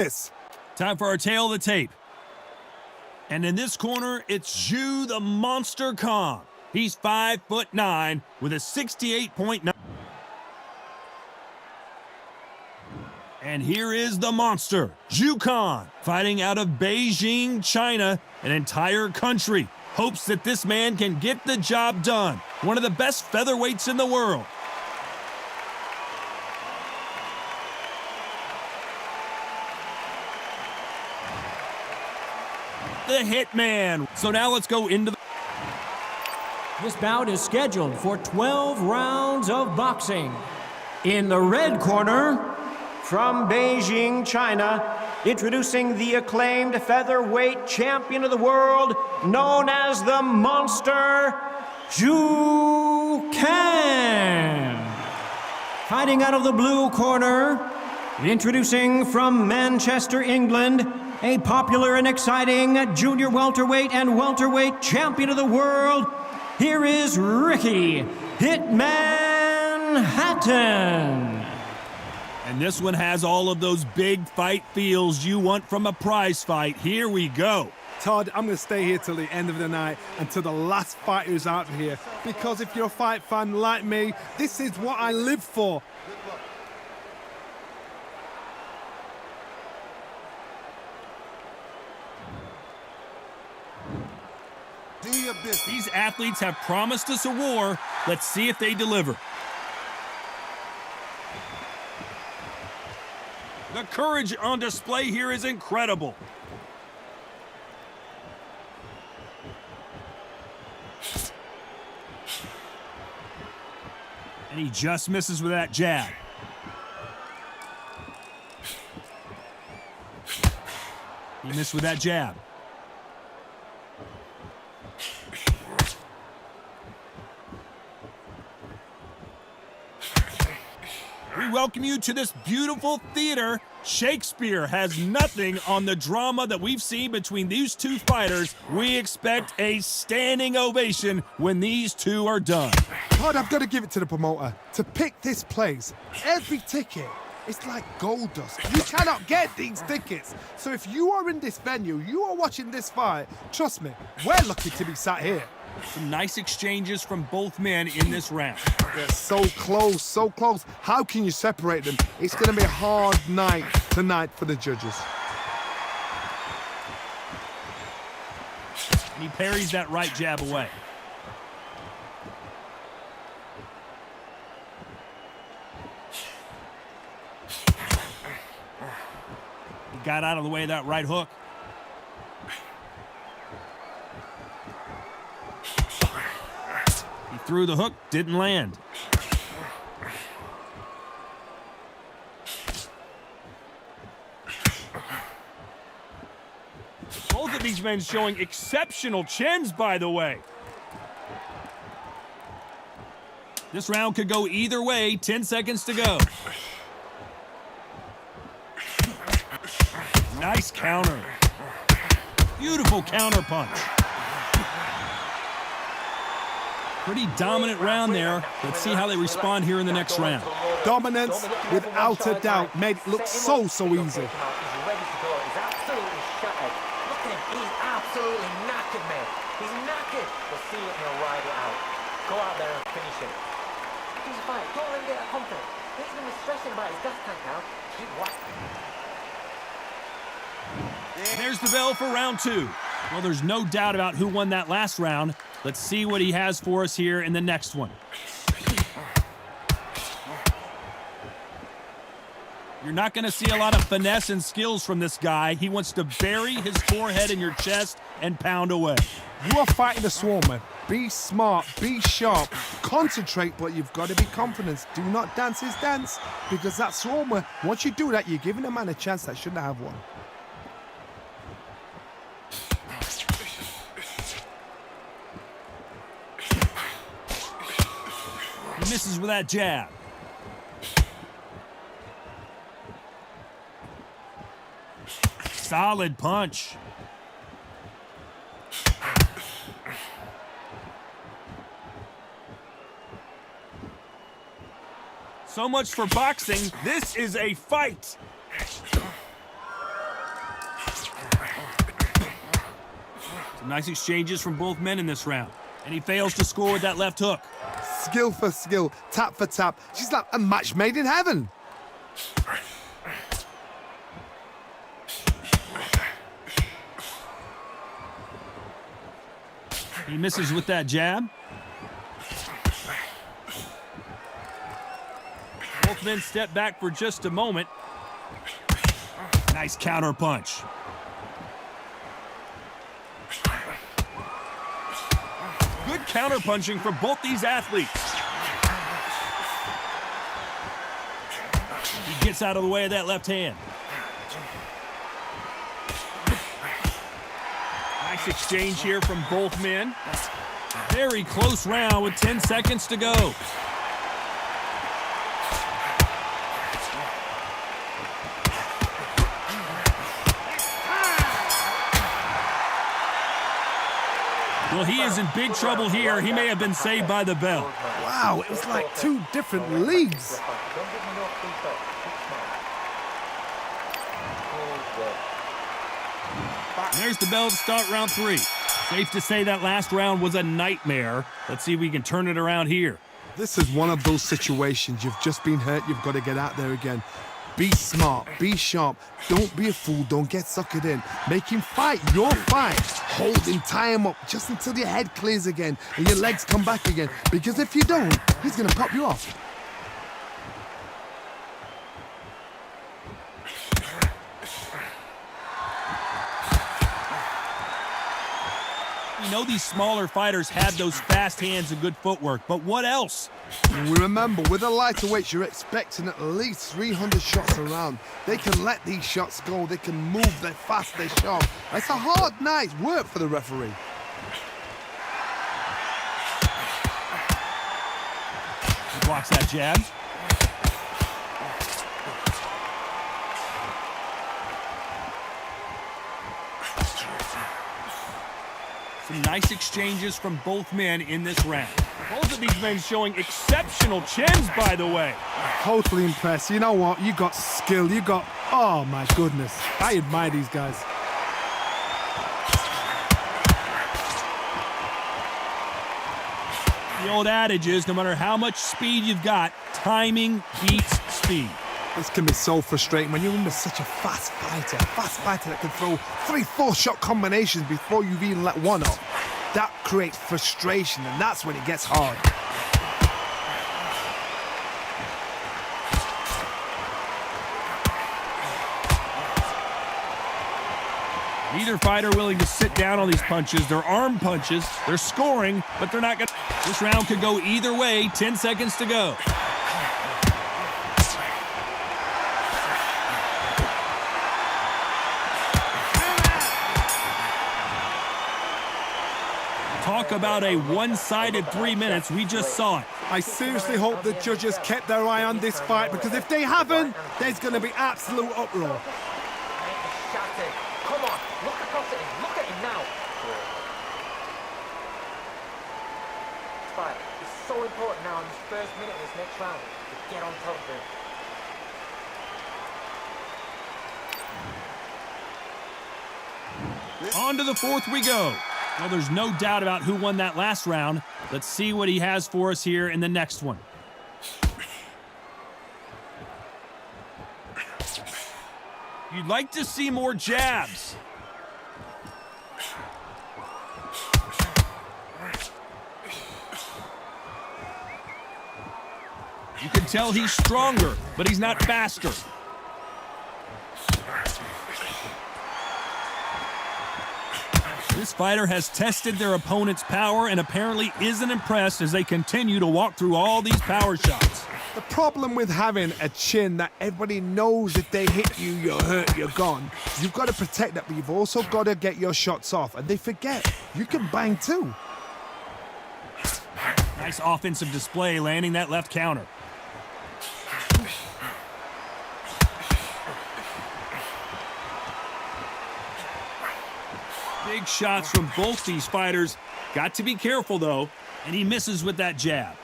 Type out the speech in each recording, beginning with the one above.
this. Time for our tail of the tape. And in this corner, it's Zhu the Monster Khan. He's 5'9" with a 68.9. And here is the monster, Zhu Khan, fighting out of Beijing, China. An entire country hopes that this man can get the job done. One of the best featherweights in the world. The Hitman. So now let's go into the... This bout is scheduled for 12 rounds of boxing. In the red corner, from Beijing, China, introducing the acclaimed featherweight champion of the world, known as the Monster, Zhu Kang. Fighting out of the blue corner, introducing from Manchester, England, a popular and exciting junior welterweight and welterweight champion of the world, here is Ricky Hitman Hatton. And this one has all of those big fight feels you want from a prize fight. Here we go. Todd, I'm going to stay here till the end of the night, until the last fighter is out here. Because if you're a fight fan like me, this is what I live for. These athletes have promised us a war. Let's see if they deliver. The courage on display here is incredible. And he just misses with that jab. He missed with that jab. We welcome you to this beautiful theater. Shakespeare has nothing on the drama that we've seen between these two fighters. We expect a standing ovation when these two are done. Todd, I've got to give it to the promoter. To pick this place, every ticket, it's like gold dust. You cannot get these tickets. So if you are in this venue, you are watching this fight, trust me, we're lucky to be sat here. Some nice exchanges from both men in this round. They're so close, so close. How can you separate them? It's going to be a hard night tonight for the judges. And he parries that right jab away. He got out of the way of that right hook. Through the hook, didn't land. Both of these men showing exceptional chins, by the way. This round could go either way. 10 seconds to go. Nice counter. Beautiful counter punch. Pretty dominant round there. Let's see how they respond here in the next round. Dominance, without a doubt, made it look so easy. He's ready to go. He's absolutely shattered. Look at him. He's absolutely knackered, mate. He's knackered. We'll see if he'll ride it out. Go out there and finish him. He's fine. Don't let him get that confidence. He's going to be stressing about his gas tank now. Keep whacking. There's the bell for round two. Well, there's no doubt about who won that last round. Let's see what he has for us here in the next one. You're not going to see a lot of finesse and skills from this guy. He wants to bury his forehead in your chest and pound away. You are fighting a swarmer. Be smart, be sharp, concentrate, but you've got to be confident. Do not dance his dance, because that swarmer, once you do that, you're giving a man a chance that shouldn't have one. He misses with that jab. Solid punch. So much for boxing. This is a fight. Some nice exchanges from both men in this round. And he fails to score with that left hook. Skill for skill, tap for tap. She's like a match made in heaven. He misses with that jab. Both men step back for just a moment. Nice counter punch. Good counter punching for both these athletes. He gets out of the way of that left hand. Nice exchange here from both men. Very close round with 10 seconds to go. Well, he is in big trouble here. He may have been saved by the bell. Wow, it was like two different leagues. There's the bell to start round 3. Safe to say that last round was a nightmare. Let's see if we can turn it around here. This is one of those situations. You've just been hurt. You've got to get out there again. Be smart. Be sharp. Don't be a fool. Don't get suckered in. Make him fight your fight. Hold him. Tie him up just until your head clears again and your legs come back again. Because if you don't, he's going to pop you off. We know these smaller fighters have those fast hands and good footwork, but what else? We remember, with the lighter weights, you're expecting at least 300 shots around. They can let these shots go. They can move. They're fast. They're sharp. It's a hard night's work for the referee. He blocks that jab. Some nice exchanges from both men in this round. Both of these men showing exceptional chins, by the way. Totally impressed. You know what? You got skill. You got... Oh, my goodness. I admire these guys. The old adage is, no matter how much speed you've got, timing beats speed. This can be so frustrating when you're under such a fast fighter that can throw 3-4 shot combinations before you've even let one off. That creates frustration, and that's when it gets hard. Neither fighter willing to sit down on these punches. They're arm punches. They're scoring, but they're not going to... This round could go either way. 10 seconds to go. Talk about a one-sided 3 minutes. We just saw it. I seriously hope the judges kept their eye on this fight, because if they haven't, there's going to be absolute uproar. Come on, look across at him. Look at him now. This fight is so important now in this first minute of this next round to get on top of him. On to the fourth we go. Well, there's no doubt about who won that last round. Let's see what he has for us here in the next one. You'd like to see more jabs. You can tell he's stronger, but he's not faster. This fighter has tested their opponent's power and apparently isn't impressed as they continue to walk through all these power shots. The problem with having a chin that everybody knows if they hit you, you're hurt, you're gone. You've got to protect that, but you've also got to get your shots off. And they forget, you can bang too. Nice offensive display, landing that left counter. Big shots from both these fighters. Got to be careful, though. And he misses with that jab.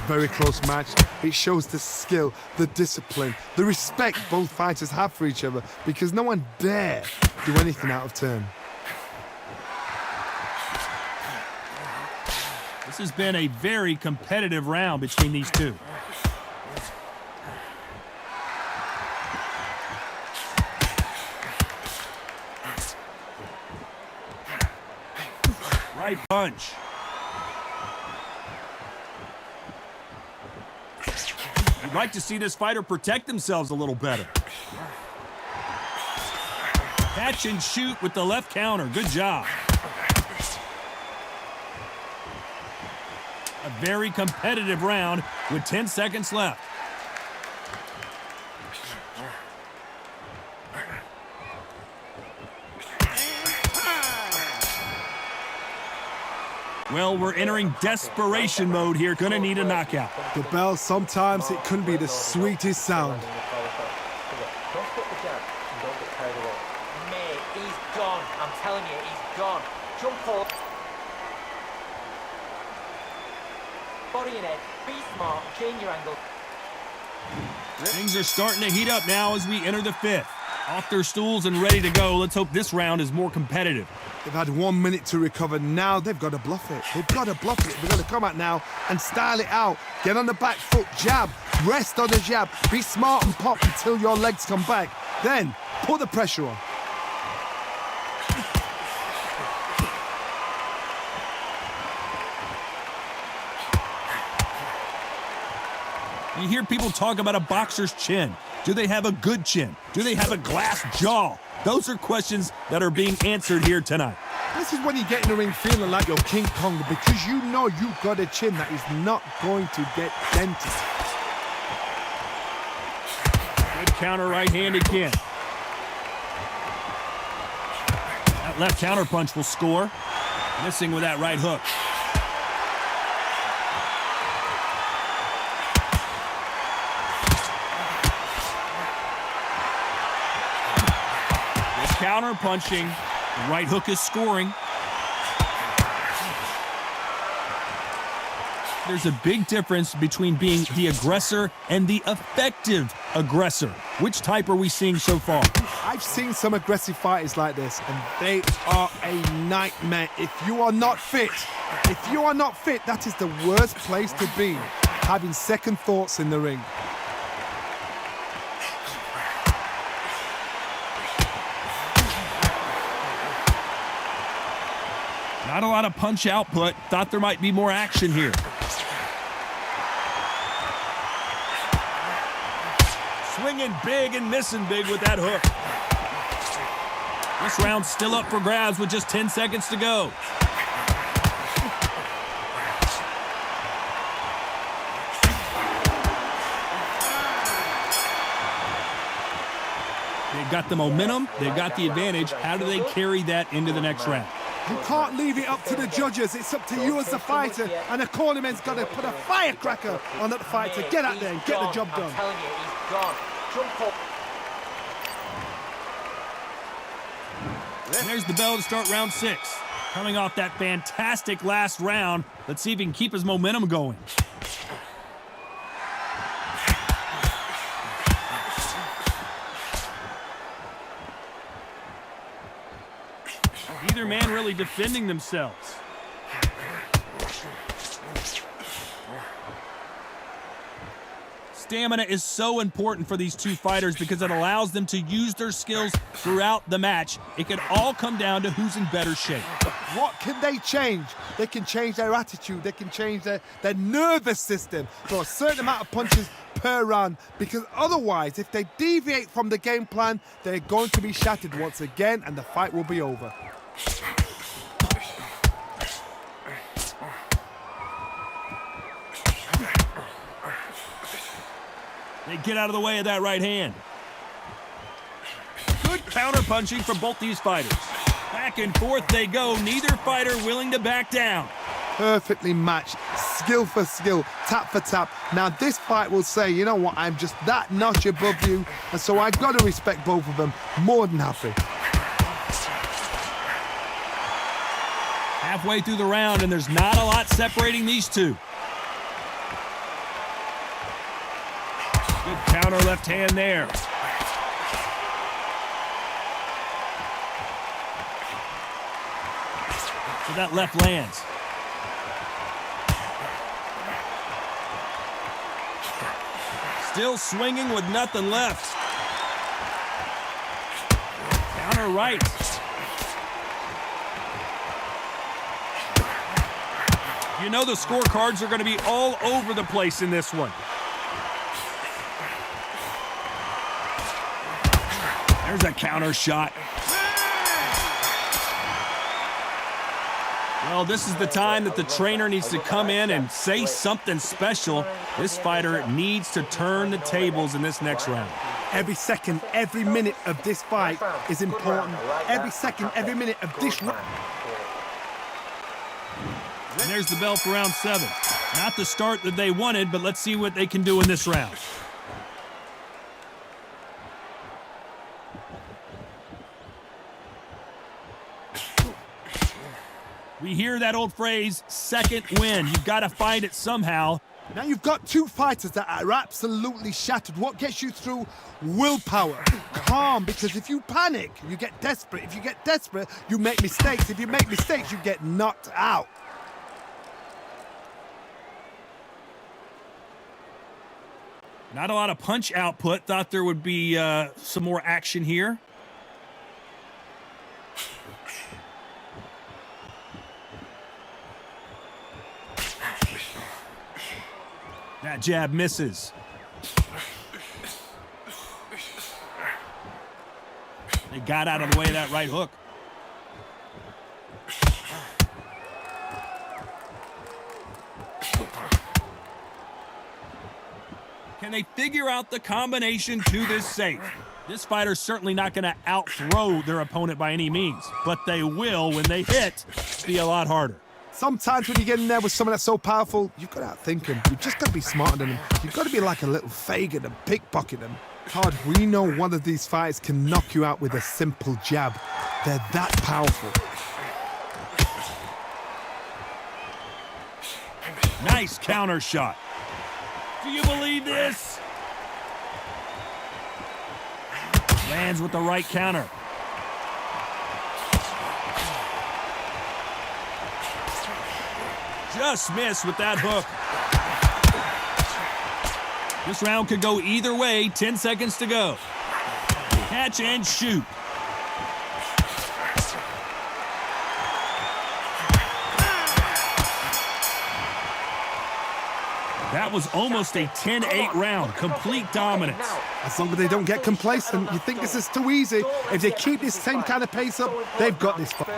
Very close match. It shows the skill, the discipline, the respect both fighters have for each other, because no one dare do anything out of turn. This has been a very competitive round between these two. Right punch. You'd like to see this fighter protect themselves a little better. Catch and shoot with the left counter. Good job. A very competitive round with 10 seconds left. Well, we're entering desperation mode here. Gonna need a knockout. The bell, sometimes it can be the sweetest sound. Don't put the jab and don't get carried away. Mate, he's gone. I'm telling you, he's gone. Jump forward. Body and head. Be smart. Change your angle. Things are starting to heat up now as we enter the fifth. Off their stools and ready to go. Let's hope this round is more competitive. They've had 1 minute to recover. Now they've got to bluff it. They've got to bluff it. They've got to come out now and style it out. Get on the back foot, jab, rest on the jab. Be smart and pop until your legs come back. Then put the pressure on. You hear people talk about a boxer's chin. Do they have a good chin? Do they have a glass jaw? Those are questions that are being answered here tonight. This is when you get in the ring feeling like you're King Kong, because you know you've got a chin that is not going to get dented. Good counter right hand again. That left counter punch will score. Missing with that right hook. Counter punching. The right hook is scoring. There's a big difference between being the aggressor and the effective aggressor. Which type are we seeing so far? I've seen some aggressive fighters like this, and they are a nightmare. If you are not fit, that is the worst place to be, having second thoughts in the ring. Not a lot of punch output. Thought there might be more action here. Swinging big and missing big with that hook. This round's still up for grabs with just 10 seconds to go. They've got the momentum. They've got the advantage. How do they carry that into the next round? You can't leave it up to the judges. It's up to you as the fighter, and the cornerman's got to put a firecracker on that fight to get out there and get the job done. I'm telling you, he's gone. Jump up. And there's the bell to start round 6. Coming off that fantastic last round, let's see if he can keep his momentum going. Neither man really defending themselves. Stamina is so important for these two fighters because it allows them to use their skills throughout the match. It can all come down to who's in better shape. What can they change? They can change their attitude. They can change their nervous system for a certain amount of punches per round, because otherwise, if they deviate from the game plan, they're going to be shattered once again and the fight will be over. They get out of the way of that right hand. Good counter punching from both these fighters. Back and forth they go, neither fighter willing to back down. Perfectly matched, skill for skill, tap for tap. Now this fight will say, you know what, I'm just that notch above you, and so I've got to respect both of them. More than happy. Halfway through the round, and there's not a lot separating these two. Good counter left hand there. So that left lands. Still swinging with nothing left. Counter right. You know the scorecards are going to be all over the place in this one. There's a counter shot. Well, this is the time that the trainer needs to come in and say something special. This fighter needs to turn the tables in this next round. Every second, every minute of this fight is important. Every second, every minute of this round. And there's the bell for round 7. Not the start that they wanted, but let's see what they can do in this round. We hear that old phrase, second win. You've got to find it somehow. Now you've got two fighters that are absolutely shattered. What gets you through? Willpower. Calm, because if you panic, you get desperate. If you get desperate, you make mistakes. If you make mistakes, you get knocked out. Not a lot of punch output. Thought there would be some more action here. That jab misses. They got out of the way of that right hook. Can they figure out the combination to this safe? This fighter's certainly not going to out-throw their opponent by any means, but they will, when they hit, be a lot harder. Sometimes when you get in there with someone that's so powerful, you've got to outthink him. You've just got to be smarter than him. You've got to be like a little Fagin and pickpocket him. Todd, we know one of these fights can knock you out with a simple jab. They're that powerful. Nice counter shot. Do you believe this? Lands with the right counter. Just missed with that hook. This round could go either way. 10 seconds to go. Catch and shoot. That was almost a 10-8 round. Complete dominance. As long as they don't get complacent, you think this is too easy. If they keep this same kind of pace up, they've got this fight.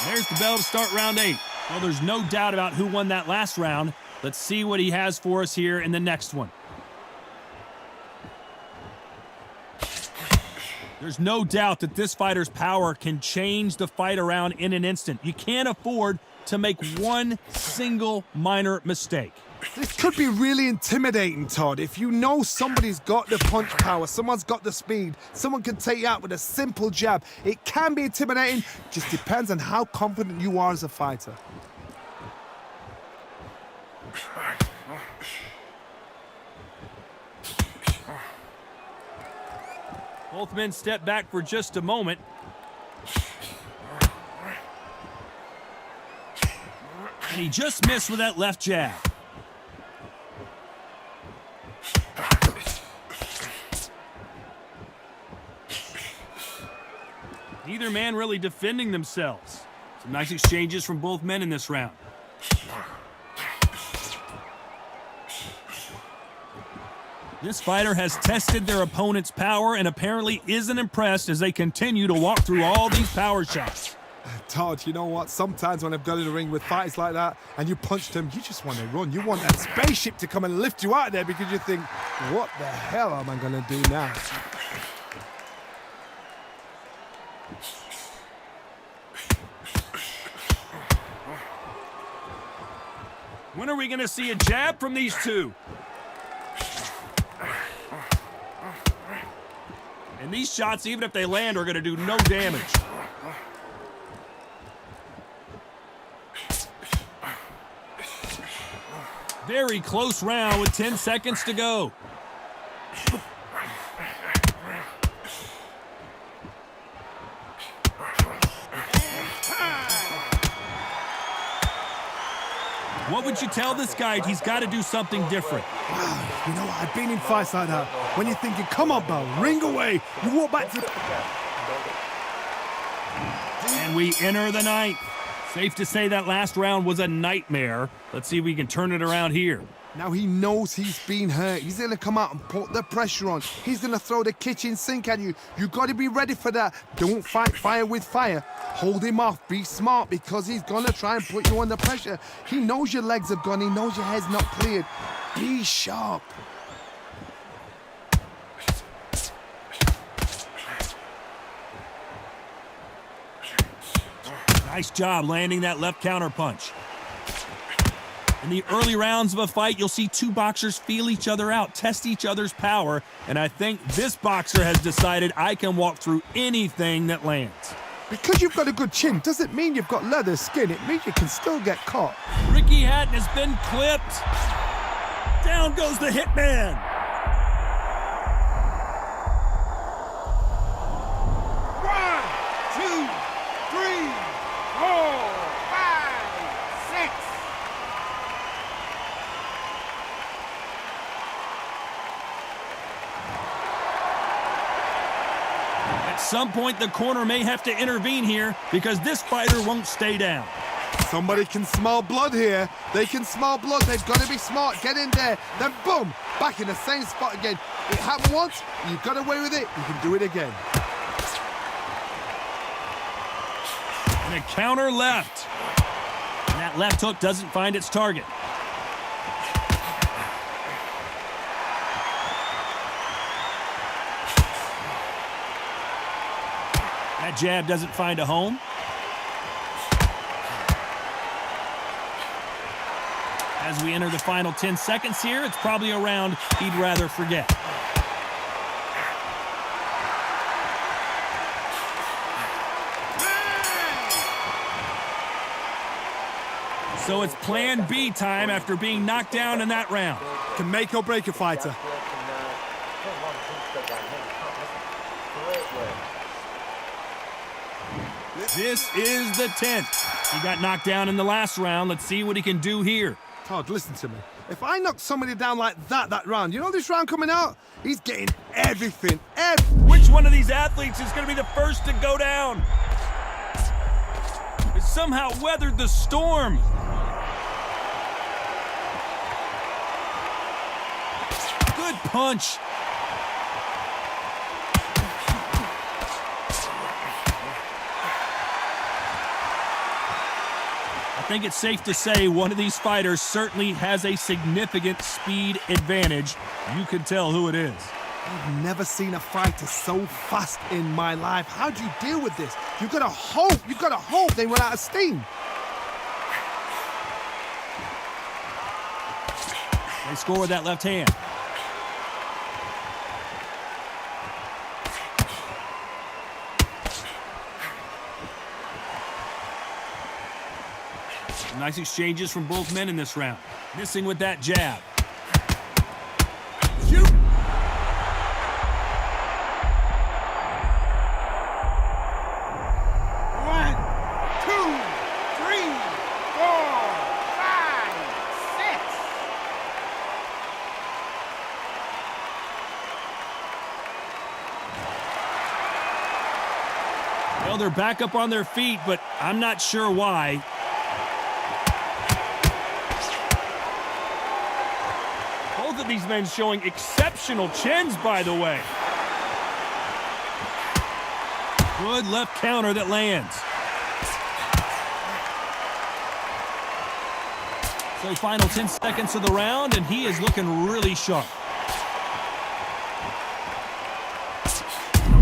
There's the bell to start round 8. Well, there's no doubt about who won that last round. Let's see what he has for us here in the next one. There's no doubt that this fighter's power can change the fight around in an instant. You can't afford to make one single minor mistake. This could be really intimidating, Todd. If you know somebody's got the punch power, someone's got the speed, someone can take you out with a simple jab. It can be intimidating, just depends on how confident you are as a fighter. Both men step back for just a moment. And he just missed with that left jab. Neither man really defending themselves. Some nice exchanges from both men in this round. This fighter has tested their opponent's power and apparently isn't impressed as they continue to walk through all these power shots. Todd, you know what? Sometimes when I've got in the ring with fighters like that and you punched him, you just want to run. You want that spaceship to come and lift you out of there because you think, what the hell am I going to do now? When are we going to see a jab from these two? And these shots, even if they land, are going to do no damage. Very close round with 10 seconds to go. What would you tell this guy? He's got to do something different. You know what? I've been in fights like that. When you're thinking, come on, Bell, ring away. You walk back to... And we enter the ninth. Safe to say that last round was a nightmare. Let's see if we can turn it around here. Now he knows he's been hurt. He's going to come out and put the pressure on. He's going to throw the kitchen sink at you. You've got to be ready for that. Don't fight fire with fire. Hold him off. Be smart because he's going to try and put you under pressure. He knows your legs are gone. He knows your head's not cleared. Be sharp. Nice job landing that left counter punch. In the early rounds of a fight, you'll see two boxers feel each other out, test each other's power, and I think this boxer has decided I can walk through anything that lands. Because you've got a good chin doesn't mean you've got leather skin. It means you can still get caught. Ricky Hatton has been clipped. Down goes the hitman. At some point, the corner may have to intervene here because this fighter won't stay down. Somebody can smell blood here. They can smell blood. They've got to be smart. Get in there. Then boom, back in the same spot again. It happened once. You got away with it. You can do it again. And a counter left. And that left hook doesn't find its target. That jab doesn't find a home. As we enter the final 10 seconds here, it's probably a round he'd rather forget. So it's plan B time after being knocked down in that round. Can make or break a fighter. This is the 10th. He got knocked down in the last round. Let's see what he can do here. Todd, listen to me. If I knock somebody down like that round, you know this round coming out? He's getting everything. Which one of these athletes is going to be the first to go down? He somehow weathered the storm. Good punch. I think it's safe to say one of these fighters certainly has a significant speed advantage. You can tell who it is. I've never seen a fighter so fast in my life. How do you deal with this? You've got to hope they run out of steam. They score with that left hand. Nice exchanges from both men in this round. Missing with that jab. Shoot! One, two, three, four, five, six. Well, they're back up on their feet, but I'm not sure why. Both of these men showing exceptional chins, by the way. Good left counter that lands. So final 10 seconds of the round, and he is looking really sharp.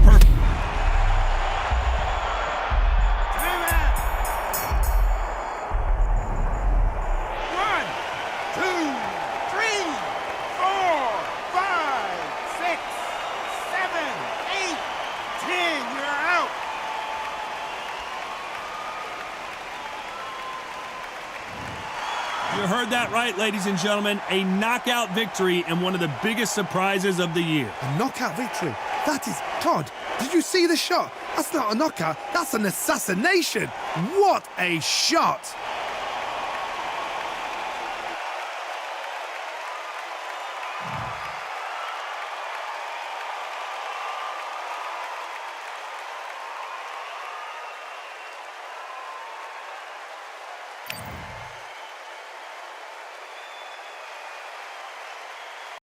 Perfect. One, two, three, four, five, six, seven, 8, 10. You're out. You heard that right, ladies and gentlemen. A knockout victory and one of the biggest surprises of the year. A knockout victory. That is... Todd, did you see the shot? That's not a knockout. That's an assassination. What a shot.